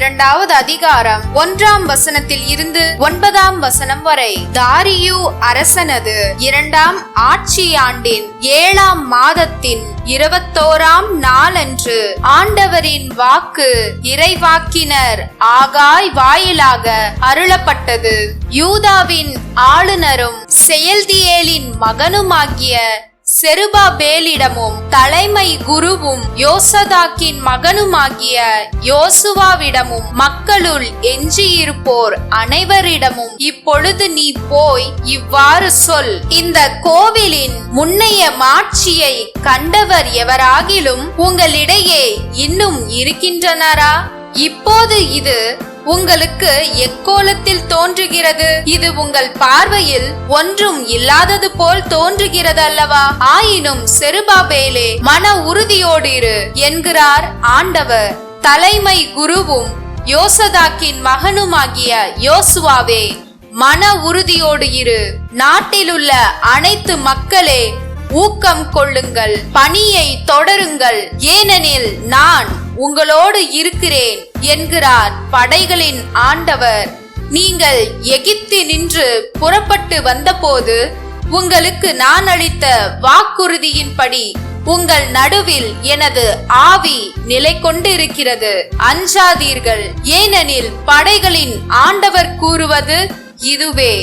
2வது அதிகாரம் 1ஆம் வசனத்தில் இருந்து 9ஆம் வசனம் வரை. தாரியு அரசனது 2ஆம் ஆட்சி ஆண்டின் 7ஆம் மாதத்தின் 21ஆம் நாளன்று ஆண்டவரின் வாக்கு இறைவாக்கினர் ஆகாய் வாயிலாக அருளப்பட்டது. யூதாவின் ஆளுநரும் செயல்தியேலின் மகனுமாகிய செருபாபேலிடமும் தலைமை குருவும் யோசதாக்கின் மகனுமாகிய யோசுவாவிடமும் மக்களுள் எஞ்சியிருப்போர் அனைவரிடமும் இப்பொழுது நீ போய் இவ்வாறு சொல். இந்த கோவிலின் முன்னைய மாட்சியை கண்டவர் எவராகிலும் உங்களிடையே இன்னும் இருக்கின்றனரா? இப்போது இது உங்களுக்கு எக்கோலத்தில் தோன்றுகிறது. இது உங்கள் பார்வையில் ஒன்றும் இல்லாதது போல் தோன்றுகிறது அல்லவா? ஆயினும் செருபாபேலே, மன உறுதியோடு இரு என்கிறார் ஆண்டவர். தலைமை குருவும் யோசதாக்கின் மகனுமாகிய யோசுவாவே, மன உறுதியோடு இரு. நாட்டிலுள்ள அனைத்து மக்களே ஊக்கம் கொள்ளுங்கள், பணியை தொடருங்கள், ஏனெனில் நான் உங்களோடு இருக்கிறேன் என்கிறார் படைகளின் ஆண்டவர். நீங்கள் எகிப்தினின்று புறப்பட்டு வந்தபோது உங்களுக்கு நான் அளித்த வாக்குறுதியின்படி உங்கள் நடுவில் எனது ஆவி நிலை கொண்டிருக்கிறது. அஞ்சாதீர்கள், ஏனெனில் படைகளின் ஆண்டவர் கூறுவது இதுவே.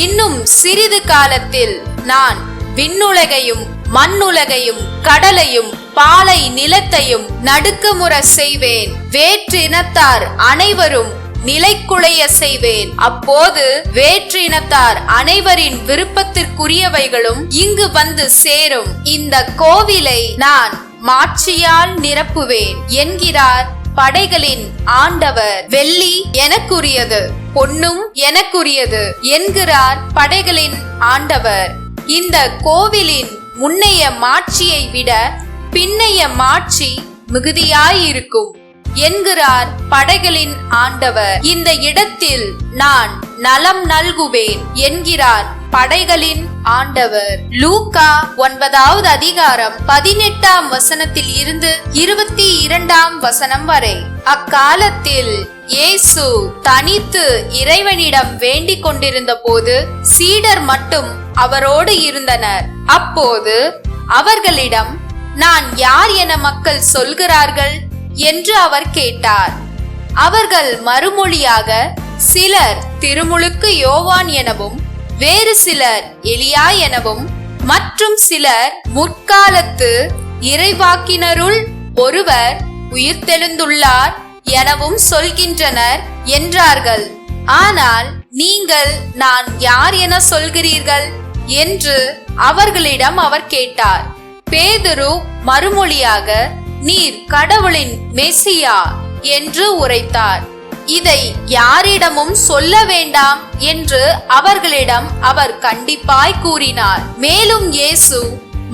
இன்னும் சிறிது காலத்தில் நான் விண்ணுலகையும் மண்ணுலகையும் கடலையும் பாலை நிலத்தையும் நடுக்கமுற செய்வேன். வேற்றினத்தார் அனைவரும் நிலைக்குலைய செய்வேன். அப்போது வேற்றினத்தார் அனைவரின் விருப்பத்திற்குரியவைகளும் இங்கு வந்து சேரும். இந்த கோவிலை நான் மாட்சியால் நிரப்புவேன் என்கிறார் படைகளின் ஆண்டவர். வெள்ளி எனக்குரியது, பொன்னும் எனக்குரியது என்கிறார் படைகளின் ஆண்டவர். இந்த கோவிலின் முன்னைய மாட்சியை விட பின்னைய மாட்சி மிகுதியாயிருக்கும் என்கிறார் படைகளின் ஆண்டவர். இந்த இடத்தில் நான் நலம் நல்குவேன் என்கிறார் படைகளின் ஆண்டவர். லூக்கா 9வது அதிகாரம் 18ஆம் வசனத்தில் இருந்து 22ஆம் வசனம் வரை. அக்காலத்தில் இயேசு தனித்து இறைவனிடம் வேண்டிக் கொண்டிருந்த போது சீடர் மட்டும் அவரோடு இருந்தனர். அப்போது அவர்களிடம், நான் யார் என மக்கள் சொல்கிறார்கள் என்று அவர் கேட்டார். அவர்கள் மறுமொழியாக, சிலர் திருமுழுக்கு யோவான் எனவும், வேறு சிலர் எலியா எனவும், மற்றும் சிலர் முற்காலத்து இறைவாக்கினருள் ஒருவர் உயிர்த்தெழுந்துள்ளார் எனவும் சொல்கின்றனர் என்றார்கள். ஆனால் நீங்கள் நான் யார் என சொல்கிறீர்கள் என்று அவர்களிடம் அவர் கேட்டார். பேதுரு மறுமொழியாக, நீர் கடவுளின் மெசியா என்று உரைத்தார். இதை யாரிடமும் சொல்ல வேண்டாம் என்று அவர்களிடம் அவர் கண்டிப்பாய் கூறினார். மேலும் இயேசு,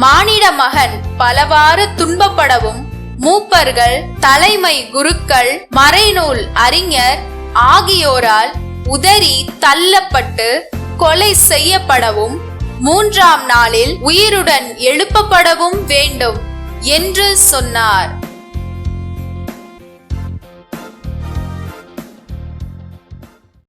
மானிட மகன் பலவாறு துன்பப்படவும் மூப்பர்கள், தலைமை குருக்கள், மறைநூல் அறிஞர் ஆகியோரால் உதறி தள்ளப்பட்டு கொலை செய்யப்படவும் 3ஆம் நாளில் உயிருடன் எழுப்பப்படவும் வேண்டும் என்று சொன்னார்.